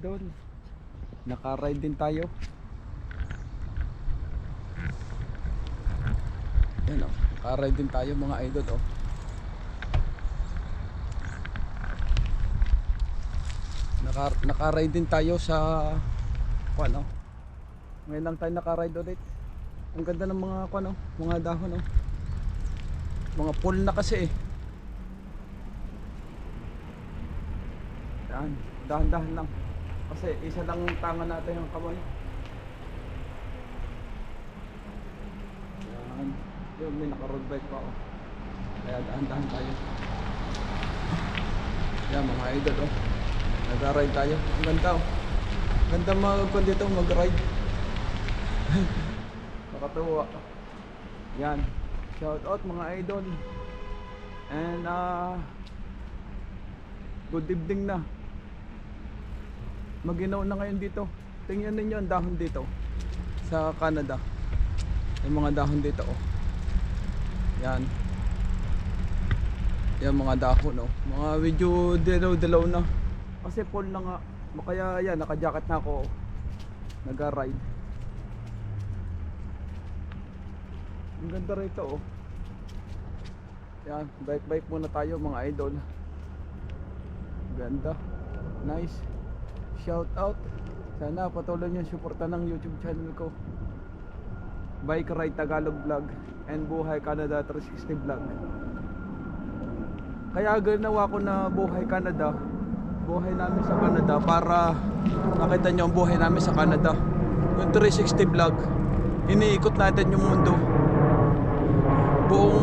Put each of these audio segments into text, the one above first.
idol, naka-ride din tayo. Yan o, naka-ride din tayo mga idol o. Naka-ride din tayo sa ano. Ngayon lang tayo naka-ride ulit. Ang ganda ng mga ano, mga dahon o. Mga pool na kasi eh. Yan, dahan-dahan lang. Kasi isa lang tangan natin yung kamay. Yan, yun may naka-road bike pa o. Kaya dahan-dahan tayo. Yan mga idol o. Nag-ride tayo. Ang ganda o. Ganda mag-kwan dito, mag-ride. Nakatuwa. Yan. Shout out mga idol. And good evening na. Maginaw na ngayon dito. Tingnan ninyo ang dahon dito sa Canada. Yung mga dahon dito oh. Yan. Yan mga dahon oh. Mga medyo dilaw-dilaw na. Kasi fall na nga. Kaya yan, naka-jacket na ako. Nag-ride. Ang ganda rito oh. Yan, bike muna tayo mga idol. Ganda. Nice. Shout out. Sana patuloy niyo suporta ng YouTube channel ko. Bike Ride Tagalog Vlog and Buhay Canada 360 Vlog. Kaya ginawa ko na Buhay Canada, buhay namin sa Canada, para nakita niyo ang buhay namin sa Canada. Yung 360 Vlog, iniikot natin yung mundo. Buong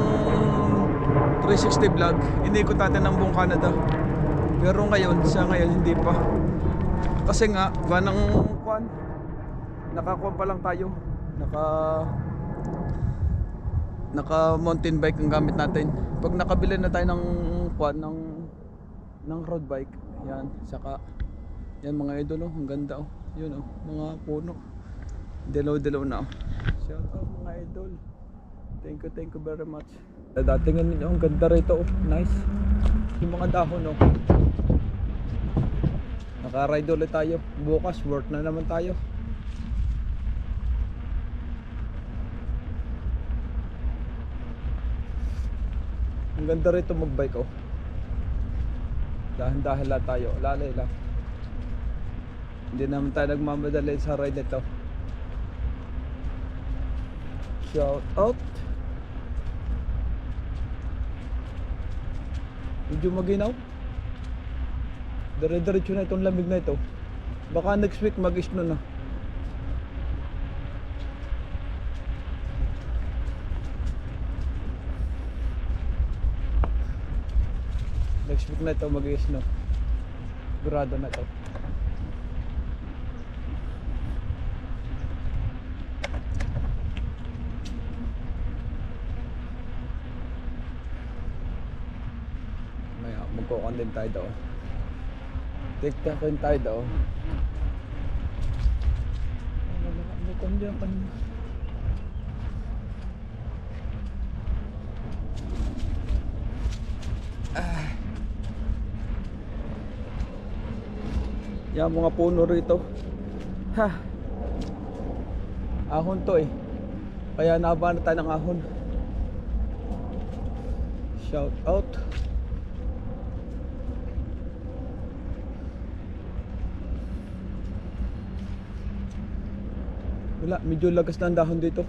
360 Vlog, iniikot natin ang buong Canada. Pero ngayon, sa ngayon hindi pa. Kasi nga, ganang kwan, nakakuan pa lang tayo. Naka mountain bike ang gamit natin. Pag nakabili na tayo ng kwan, ng road bike, yan, saka yan mga idol oh, ang ganda oh. Yun oh, mga puno. Dilaw-dilaw na oh. Shout out mga idol. Thank you very much. Datingin ninyo, ang ganda rito oh. Nice. Yung mga dahon oh. Naka-ride ulit tayo. Bukas work na naman tayo. Ang ganda rito mag-bike oh. Dahan-dahan lang tayo, lalay lang. Hindi naman tayo nagmamadali sa ride nito. Shout out. Medyo maginaw. Dire-diretso na itong lamig na ito. Baka next week mag-snow na. Next week na ito mag-snow. Grado na ito. Maya magkukuhan din tayo daw. Tiktakin tayo daw. Magkukuhan din kanina. Yan mga puno rito. Ha. Ahon to eh. Kaya nabahan na tayo ng ahon. Shout out. Wala, medyo lagas na ang dahon dito.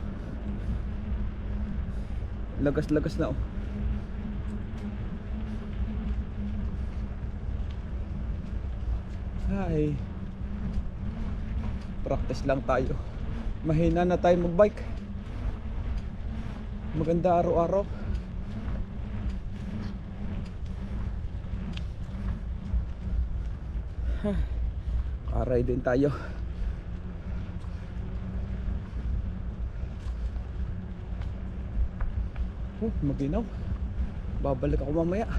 Lagas-lagas na oh. Ay, practice lang tayo. Mahina na tayo magbike. Maganda araw-araw. Karay din tayo. Maginaw. Babalik ako mamaya.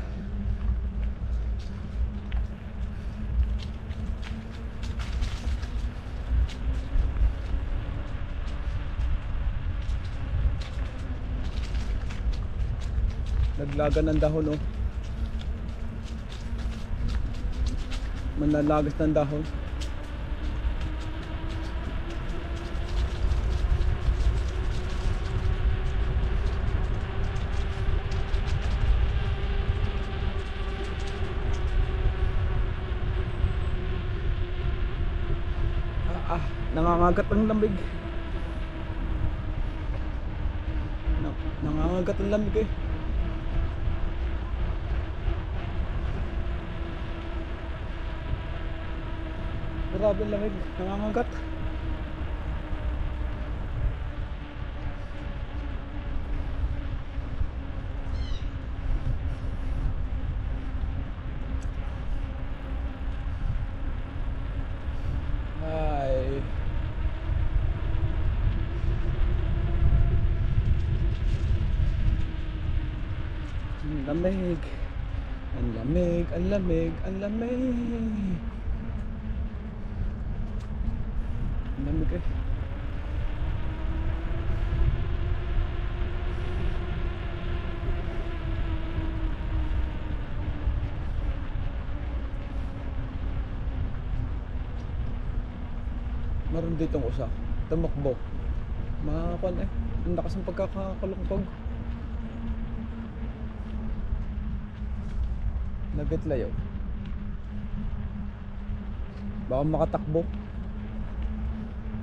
Naglaga ng dahon oh. Manlalagas ng dahon. Nangangagat ang lamig. Nangangagat ang lamig eh. Grabe ang lamig, nangangagat. Ay. Ang lamig. Ang lamig, ang lamig, ang lamig. Ang lamig eh. Meron ditong usa, tumakbo. Makakuan eh. Ang lakas ng pagkakakalungkog. Nagitlayo. Baka makatakbo.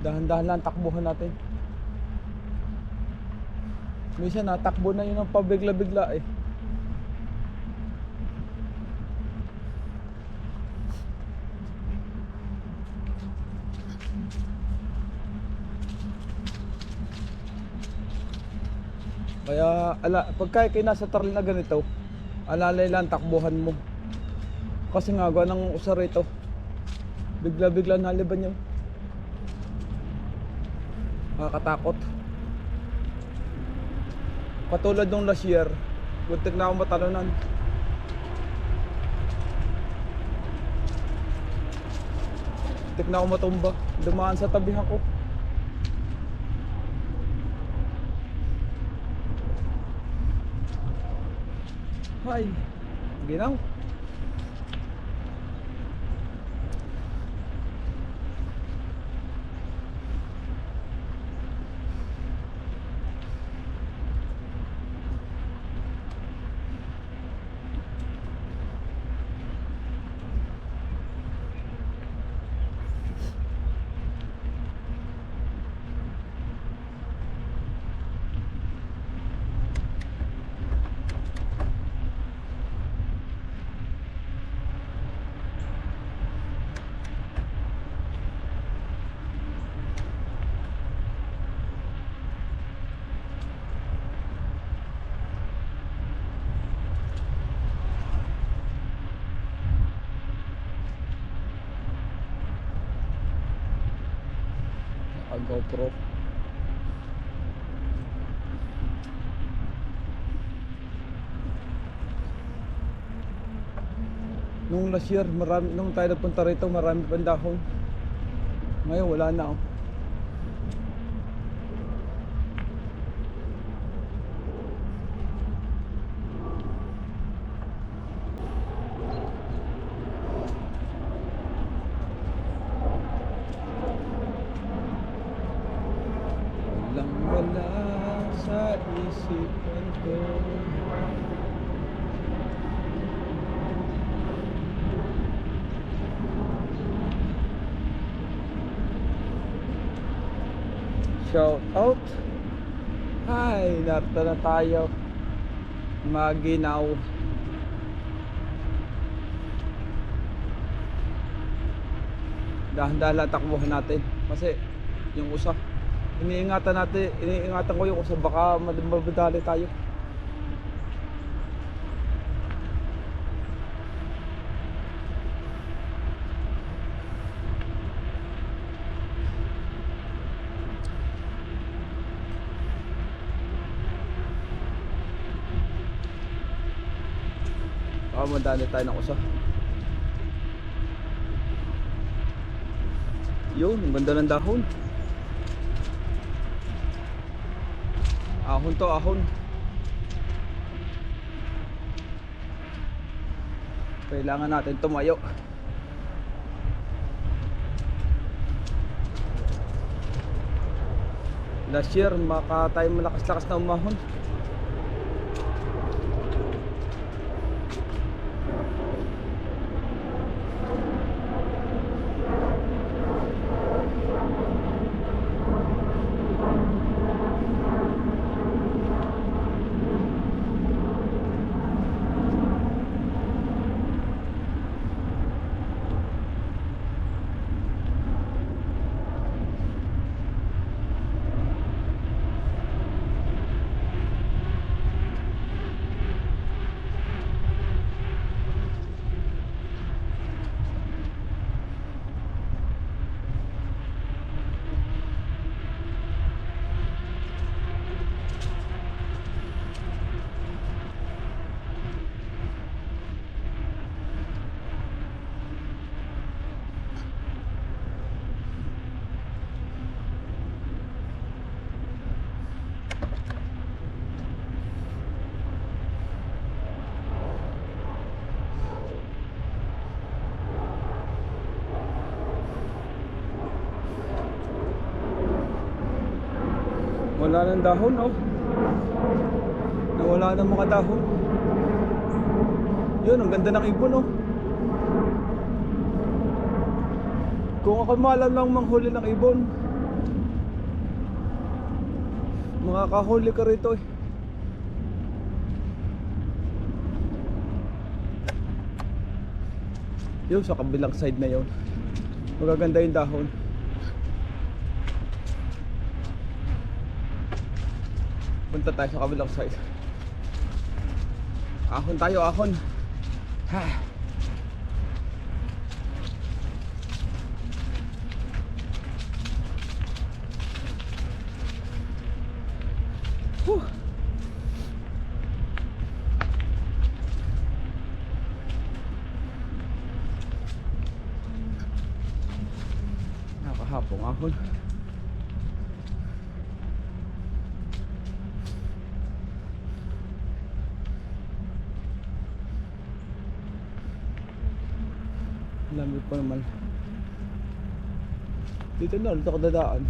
Dahan-dahan lang takbuhan natin. Minsan natakbo na yun ang pabigla-bigla eh. Kaya pagka kayo nasa trail na ganito, alalay lang takbuhan mo. Kasi nga gawa ng usa rito, bigla-bigla naliban yun. Nakakatakot. Katulad nung last year, buntik na akong matalunan. Buntik na akong matumba, dumaan sa tabihan ko. Ay, ginaw. GoPro. Nung last year, nung tayo napunta rito, marami pang dahon. Ngayon wala na oh. Wala sa isipan ko. Shout out. Hi, narito na tayo. Maginaw. Dahan-dahan lang takbuhan natin kasi yung usa iniingatan ko yung usa, baka mabadali tayo. Baka madali tayo ng usa. Yun, ang ganda ng dahon. Ahon to, ahon. Kailangan natin tumayo. Last year, tayo malakas-lakas na umahon. Wala ng dahon, oh. Nawala ng mga dahon. Yun, ang ganda ng ibon, oh. Kung ako malam lang manghuli ng ibon, makakahuli ka rito, eh. Yun, sa kabilang side na yun, magaganda yung dahon. Punta tayo sa kabilang side. Ahon tayo, ahon. Ha. Whew. Nakahapong ahon. Lamig pa naman. Dito na, dito ako dadaan.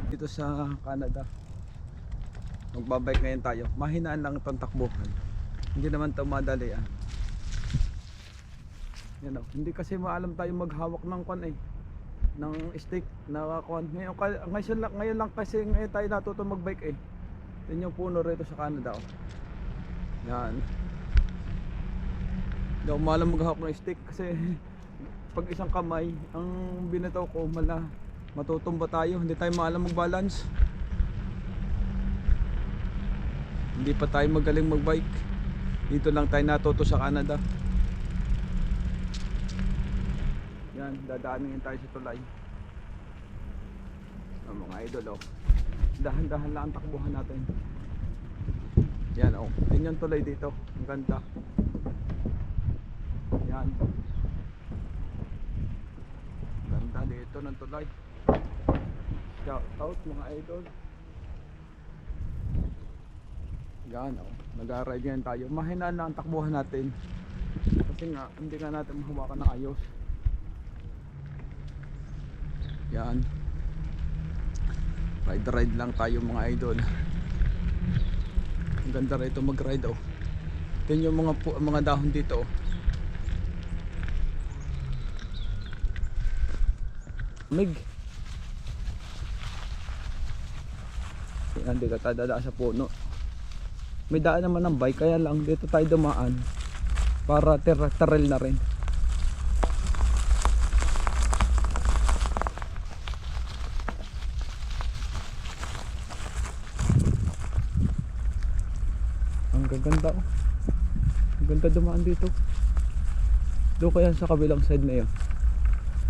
Dito sa Canada, magbabike ngayon tayo. Mahinaan lang itong takbuhan, hindi naman ito madalian. Yan o. Hindi kasi maalam tayo maghawak ng ng stick na ngayon lang kasi ngayon tayo natuto magbike, eh. Yan yung puno rito sa Canada, oh. Yan. Hindi ako maalam maghawak ng stick kasi pag isang kamay ang binataw ko, matutumba tayo, hindi tayo maalam mag-balance. Hindi pa tayo magaling mag-bike. Dito lang tayo natuto sa Canada. Yan, dadaanin tayo sa tulay. Mga idol, oh. Dahan-dahan lang ang takbuhan natin. Yan, oh. Yan yung tulay dito. Ang ganda. Yan. Ganda dito ng tulay. Shout out mga idol. Yan, oh. Nag-ride yan tayo. Mahinaan lang ang takbuhan natin kasi nga hindi nga natin mahawakan ng ayos. Yan. Ride lang tayo mga idol. Ang ganda rito mag-ride, oh. Ito yung mga dahon dito, oh. Mig. Yan, dito tayo dadaan sa puno. May daan naman ng bike, kaya lang dito tayo dumaan para trail na rin. Ang gaganda, oh. Ang ganda dumaan dito. Doon kaya sa kabilang side na yun,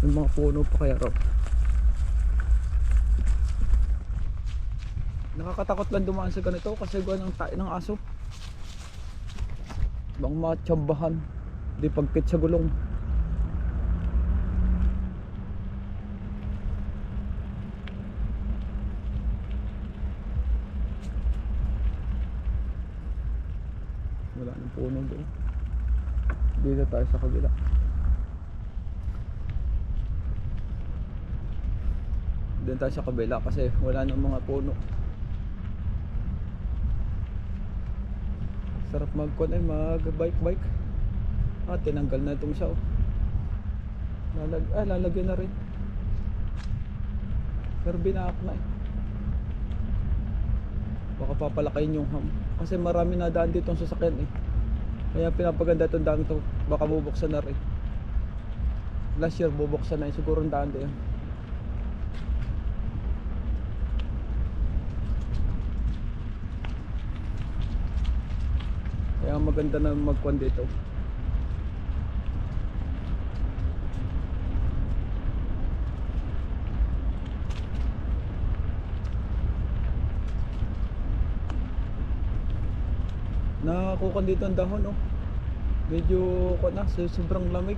yung mga puno pa kaya raw. Nakakatakot lang dumaan sa ganito kasi gawa ng tayo ng aso. Bang matsambahan, di pagkit sa gulong. Wala nang puno doon. Dito tayo sa kabila. Doon tayo sa kabila kasi wala nang mga puno. Sarap mag-bike. Tinanggal na itong isa, oh. Lalagyan na rin. Pero binaak na, eh. Baka papalakayin yung ham. Kasi marami na daan dito ang sasakyan eh. Kaya pinapaganda itong daan to. Baka bubuksan na rin. Last year bubuksan na yun. Siguro ang daan din. Kaya maganda na magkuhan dito. Nakakukan dito ang dahon oh. Medyo sobrang lamig.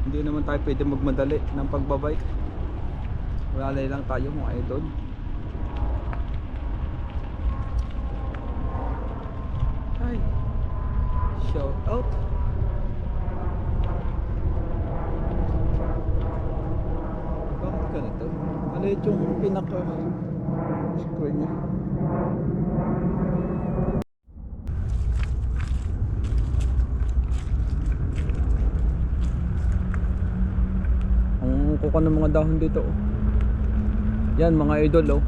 Hindi naman tayo pwede magmadali ng pagbabike. Wala lang tayo mga idol. Hi. Shout out. Bakit ganito? Maliit yung pinaka screen niya. Ang kuka ng mga dahon dito oh. Yan mga idol oh.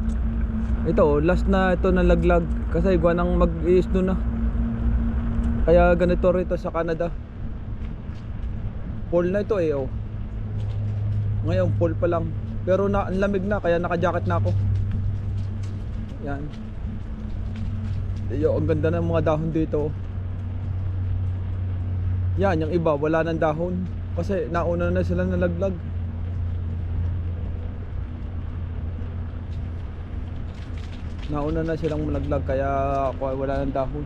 Ito oh, last na ito nalaglag kasi gawa nang mag-i-snow na. Kaya ganito rito sa Canada. Fall na ito eh oh. Ngayon fall pa lang. Pero ang lamig na kaya naka-jacket na ako. Yan. Yo, ang ganda ng mga dahon dito. Yan, yung iba wala nang dahon kasi nauna na sila nalaglag. Nauna na silang malaglag kaya wala nang dahon.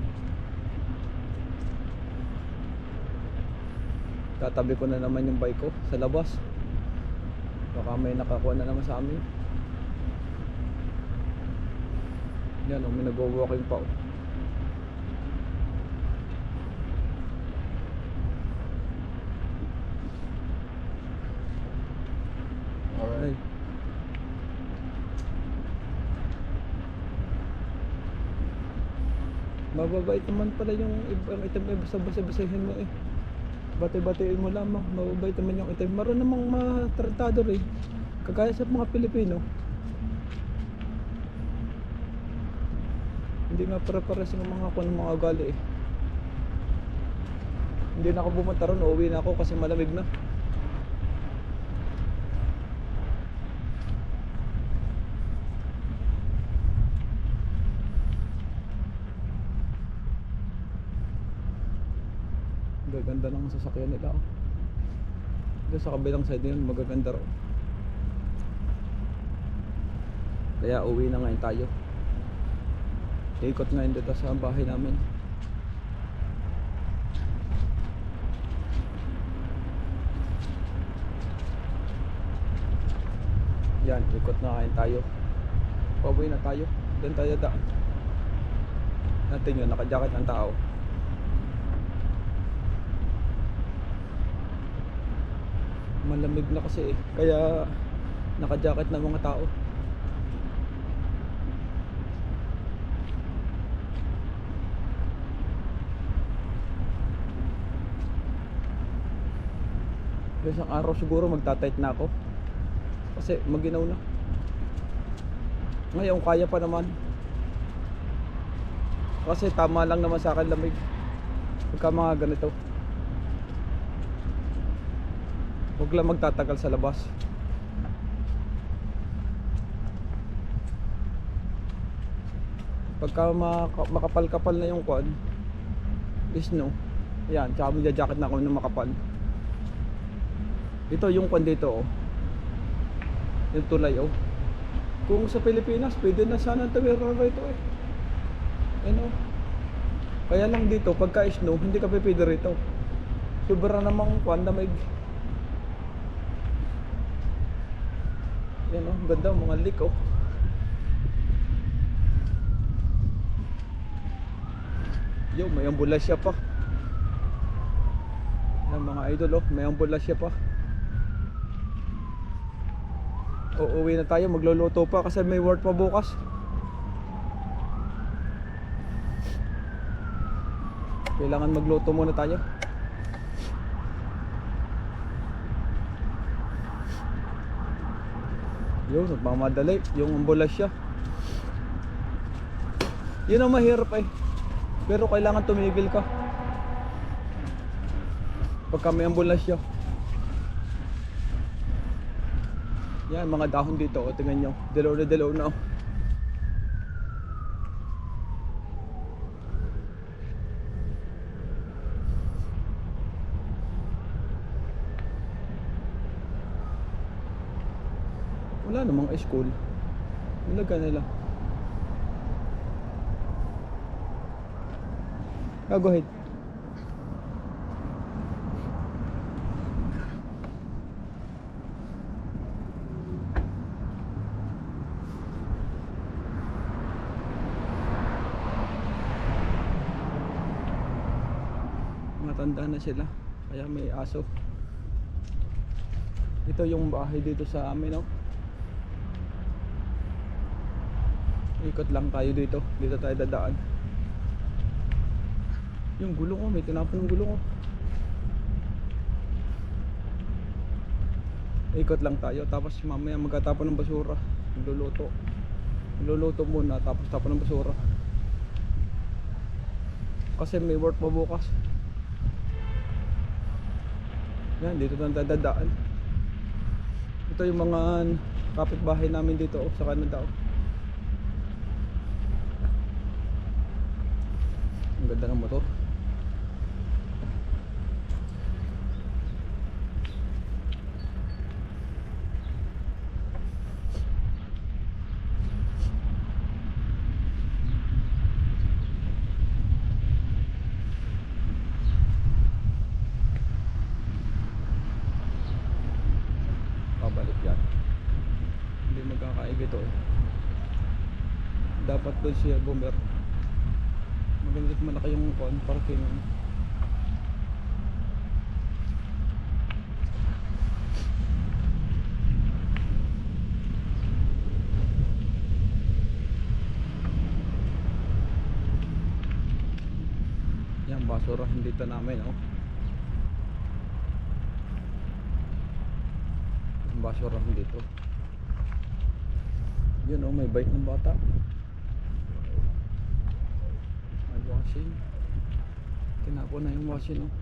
Tatabi ko na naman yung bike ko sa labas. Baka may nakakuha na naman sa amin. Yan o, may nag-walking pa o. Alright. Mababait naman pala yung item na basa-basa-basahin mo eh. Bati-batiin mo lamang. Mababait naman yung item. Maroon namang matratado rin. Kagaya sa mga Pilipino. Hindi nga para-paras yung mga mga ugali eh. Hindi na ako pumunta ron. Uuwi na ako kasi malamig na. Gaganda ng sasakyan nila oh. Doon sa kabilang side yun magaganda ro. Kaya uwi na ngayon tayo. Ikot ngayon dito sa bahay namin. Yan, ikot na ngayon tayo. Pauwi na tayo. Doon tayo daan. Natin yun, naka-jacket ang tao. Malamig na kasi eh. Kaya naka-jacket na mga tao. Isang araw siguro magta-tight na ako. Kasi maginaw na. Ngayon kaya pa naman. Kasi tama lang naman sa akin lamig. Pagka mga ganito. Huwag lang magtatagal sa labas. Pagka makapal-kapal na yung quad is no. Ayan, tsaka magja-jacket na ako ng makapal. Ito yung quad dito oh. Yung tulay oh. Kung sa Pilipinas pwede na sana tawira rito eh. Ano? Kaya lang dito pagka snow hindi ka pwede rito. Sobra namang quad na may. Yan oh, ganda mga leak oh. Yo, may ambulansya pa. Yan mga idol oh, may ambulansya pa. Uuwi na tayo, magluluto pa kasi may work pa bukas. Kailangan magluto muna tayo. Yun, nagmamadali yung ambulansya. Yun ang mahirap eh. Pero kailangan tumigil ka pagka may ambulansya. Yan, mga dahon dito, o tingnan nyo, dilaw na dilaw na. Wala namang school. Nalaga nila. Go ahead. Matanda na sila, kaya may aso. Ito yung bahay dito sa amin, no? Ikot lang tayo dito. Dito tayo dadaan. Yung gulong, oh, may tinapon ng gulong, oh. Ikot lang tayo, tapos mamaya magkatapon ng basura. Magluluto muna, tapos tapon ng basura. Kasi may work pa bukas. Yan, dito lang tayo dadaan. Ito yung mga kapitbahay namin dito, oh, sa Canada, oh. Ang ganda ng motor. Pabalik yan. Hindi magkakaig ito eh. Dapat doon siya boomer. Magandang malaki yung parking. Yan, basurahan dito namin, oh. Yung basurahan dito. Yun, oh, may bike ng bata. Washing. Tinapon na yung washing, oh.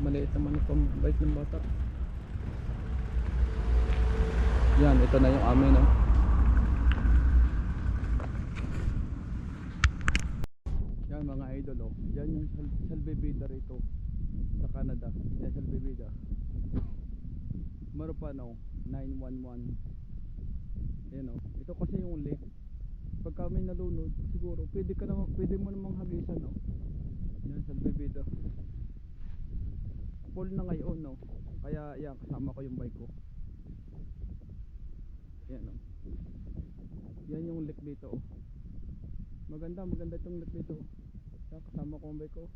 Maliit naman ang pambike ng bata. Yan, ito na yung amin, oh. Yan mga idol, oh. Yan yung salbebida rito sa Canada. Yan salbebida. Meron pa, no, 911. Ayan, oh. Ito kasi yung lake. Pagka may nalunod, siguro pwede mo namang hagisan, no. Yan, salbebida. Full na ngayon, no. Kaya yan, kasama ko yung bike ko. Yan, no. Yan yung lake dito, oh. Maganda itong lake dito. Kaya kasama ko yung bike ko.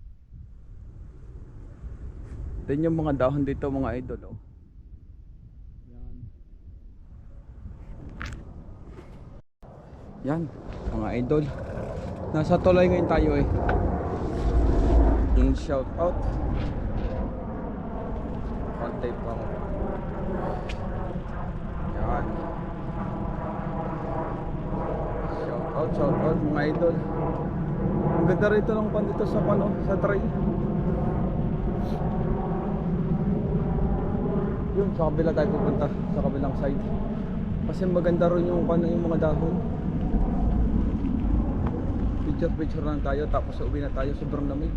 Ito yung mga dahon dito, mga idol, oh. Yan, mga idol. Nasa tulay ngayon tayo eh. Yung shout out. Contact lang. Yan. Shout out mga idol. Ang ganda rito ng pan dito sa sa trail. Yun, sa kabila tayo pupunta, sa kabilang side. Kasi maganda rin yung mga dahon. Picture lang tayo, tapos uwi na tayo. Sobrang lamig.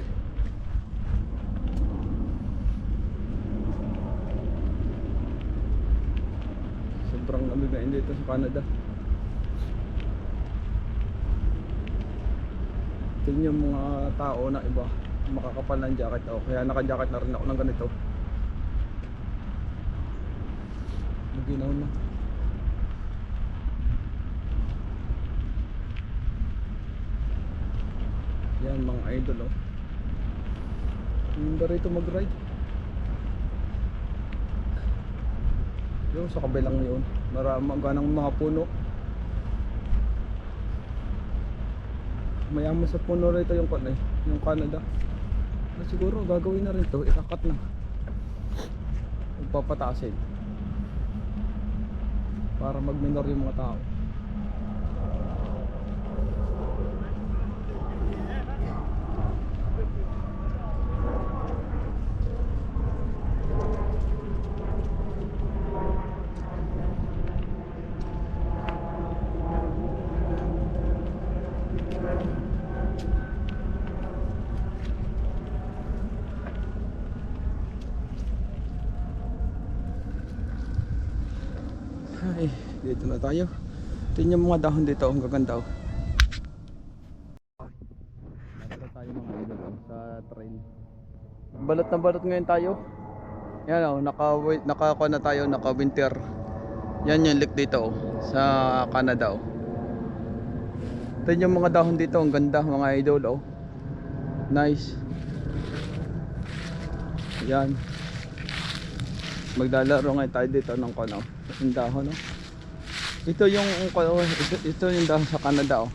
Sobrang lamig na dito sa Canada. Tingnan yung mga tao na iba makakapal ng jacket, oh. Kaya naka-jacket na rin ako ng ganito. Maginaw na. Yan mga idol, oh. Hindi rito mag-ride. Yung sa kabilang yun, maraming mga puno. Mayaman sa puno rito yung yung Canada. Siguro gagawin na rin to, ikakat na. Magpapataasin. Para mag-minor yung mga tao. Ay, dito na tayo. Tingnan yung mga dahon dito, ang gaganda oh. Nandito tayo mga idol oh, sa trail. Balot na balot ngayon tayo. Yan oh, naka na tayo, naka winter. Yan yung lake dito oh, sa Canada oh. Tingnan yung mga dahon dito, ang ganda mga idol oh. Nice. Yan. Maglalaro ngayon tayo dito ng kono. Yung dahon oh. Ito yung dahon sa Canada oh.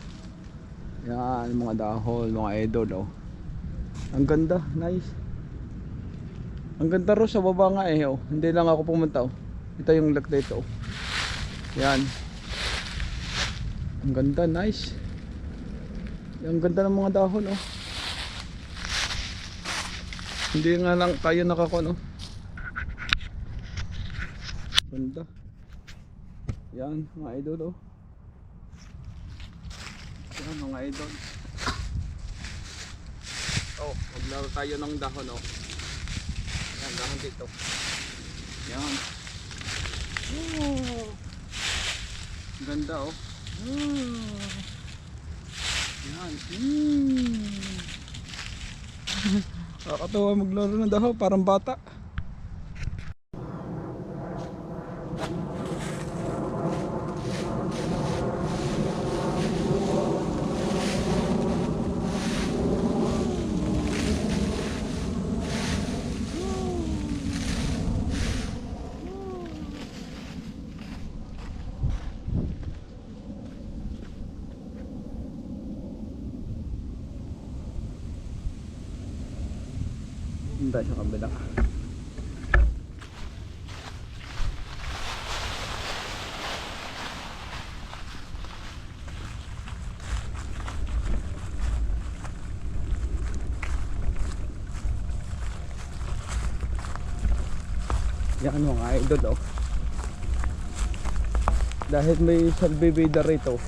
Yan mga dahon, mga idol oh. Ang ganda, nice. Ang ganda ro sa baba nga eh oh. Hindi lang ako pumunta oh. Ito yung lake dito oh. Yan. Ang ganda, nice. Ang ganda ng mga dahon oh. Hindi nga lang tayo nakakuha oh. Ganda. Yan mga idol oh. Yan mga idol. Oh, maglaro tayo ng dahon oh. Yan dahon dito. Yan. Oh. Ganda oh. Yan. Nakakatawa maglaro ng dahon, parang bata. Hindi sa kabila. Yan mga idol oh. Dahil may salbibida rito,